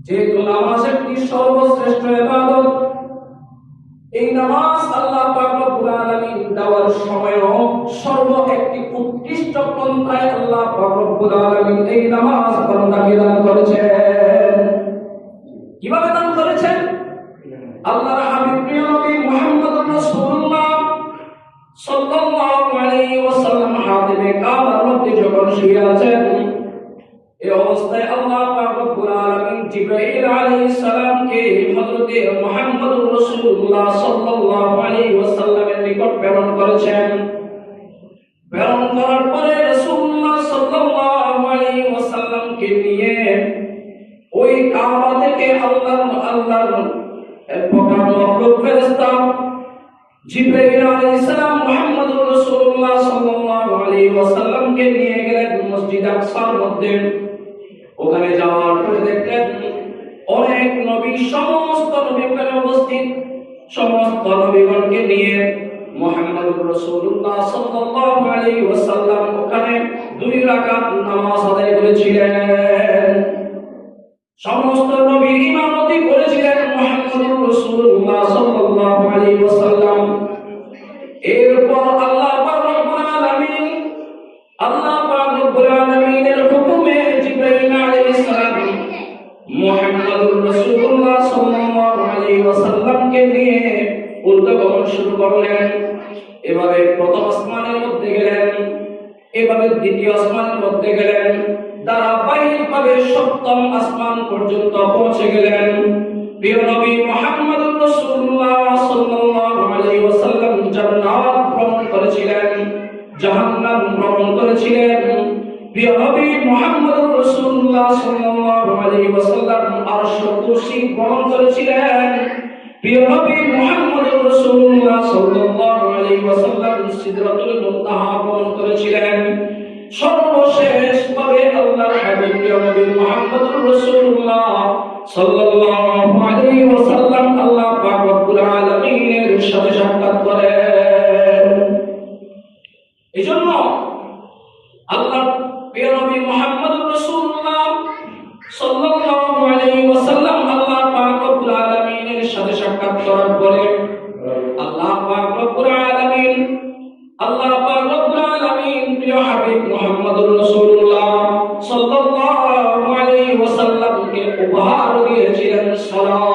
যেহেতু নামাজ একটি সর্বশ্রেষ্ঠ ইবাদত, এই নামাজ আল্লাহ পাক রব্বুল আলামিন দেওয়ার সময়ও একটি উৎকৃষ্ট পন্থায় আল্লাহ পাক রব্বুল আলামিন এই নামাজ বান্দাকে দান করেছেন। কিভাবে দান করেছেন? আল্লাহর হাবিব প্রিয় নবী মুহাম্মদুর রাসূলুল্লাহ সাল্লাল্লাহু আলাইহি ওয়াসাল্লাম হাতিমে কাবার মধ্যে যখন শুয়ে আছেন, এই অবস্থায় আল্লাহ পাক রব্বুল আলামিন জিবরাইল আলাইহিস সালামকে হযরত মুহাম্মদুর রাসূলুল্লাহ সাল্লাল্লাহু আলাইহি ওয়াসাল্লামের নিকট প্রেরণ করেছেন। প্রেরণ করার পরে রাসূলুল্লাহ সাল্লাল্লাহু আলাইহি ওয়াসাল্লামকে নিয়ে ওই কাবা থেকে আল্লাহর এক প্রকার মখলুক ফেরেশতা জিবরাইল আলাইহিস সালাম মুহাম্মদুর রাসূলুল্লাহ সাল্লাল্লাহু আলাইহি ওয়াসাল্লামকে নিয়ে গেলেন মসজিদ আকসার মধ্যে। ওখানে যাওয়ার পরে দেখলেন অনেক নবী, সমস্ত নবীগণ উপস্থিত। সমস্ত নবীগণকে নিয়ে মুহাম্মদুর রাসূলুল্লাহ সাল্লাল্লাহু আলাইহি ওয়াসাল্লাম ওখানে 2 রাকাত নামাজ আদায় করেছিলেন। সমস্ত নবী ইমামতি করেছিলেন মুহাম্মদুর রাসূলুল্লাহ সাল্লাল্লাহু আলাইহি ওয়াসাল্লাম। এরপর আল্লাহ পাক রব্বুল আলামিনের হুকুমে জিবরাইল আলাইহিস সালাম মুহাম্মদুর রাসূলুল্লাহ সাল্লাল্লাহু আলাইহি ওয়াসাল্লামকে নিয়ে উর্ধ্বগমন শুরু করলেন। এভাবে প্রথম আসমানের মধ্যে গেলেন, এভাবে দ্বিতীয় আসমানের মধ্যে গেলেন, ধারাবাহিকভাবে সপ্তম আসমান পর্যন্ত পৌঁছে গেলেন। প্রিয় নবী মুহাম্মদুর রাসূলুল্লাহ সাল্লাল্লাহু আলাইহি ওয়াসাল্লাম জান্নাত ভ্রমণ করেছিলেন, জাহান্নাম ভ্রমণ করেছিলেন। প্রিয় নবী মুহাম্মদুর রাসূলুল্লাহ সাল্লাল্লাহু আলাইহি ওয়াসাল্লাম আরশ কুরসি ভ্রমণ করেছিলেন। প্রিয় নবী মুহাম্মদুর রাসূলুল্লাহ সাল্লাল্লাহু আলাইহি ওয়াসাল্লাম সিদরাতুল মুনতাহা ভ্রমণ করেছিলেন। সর্বশেষ ভাবে আল্লাহর হাবিব প্রিয় নবী মুহাম্মদুর রাসূলুল্লাহ সাল্লাল্লাহু আলাইহি ওয়াসাল্লাম আল্লাহ পাক রব্বুল আলামিনের সাথে সাক্ষাৎ করেন। এজন্য আল্লাহর প্রিয় নবী মুহাম্মদুর রাসূলুল্লাহ সাল্লাল্লাহু আলাইহি ওয়াসাল্লাম আল্লাহ পাক রব্বুল আলামিনের সাথে সাক্ষাৎ করার পরে আল্লাহ পাক রব্বুল আলামিন প্রিয় হাবিব মুহাম্মদুর রাসূলুল্লাহ সাল্লাল্লাহু আলাইহি ওয়াসাল্লামকে উপহার দিয়েছিলেন সালাত।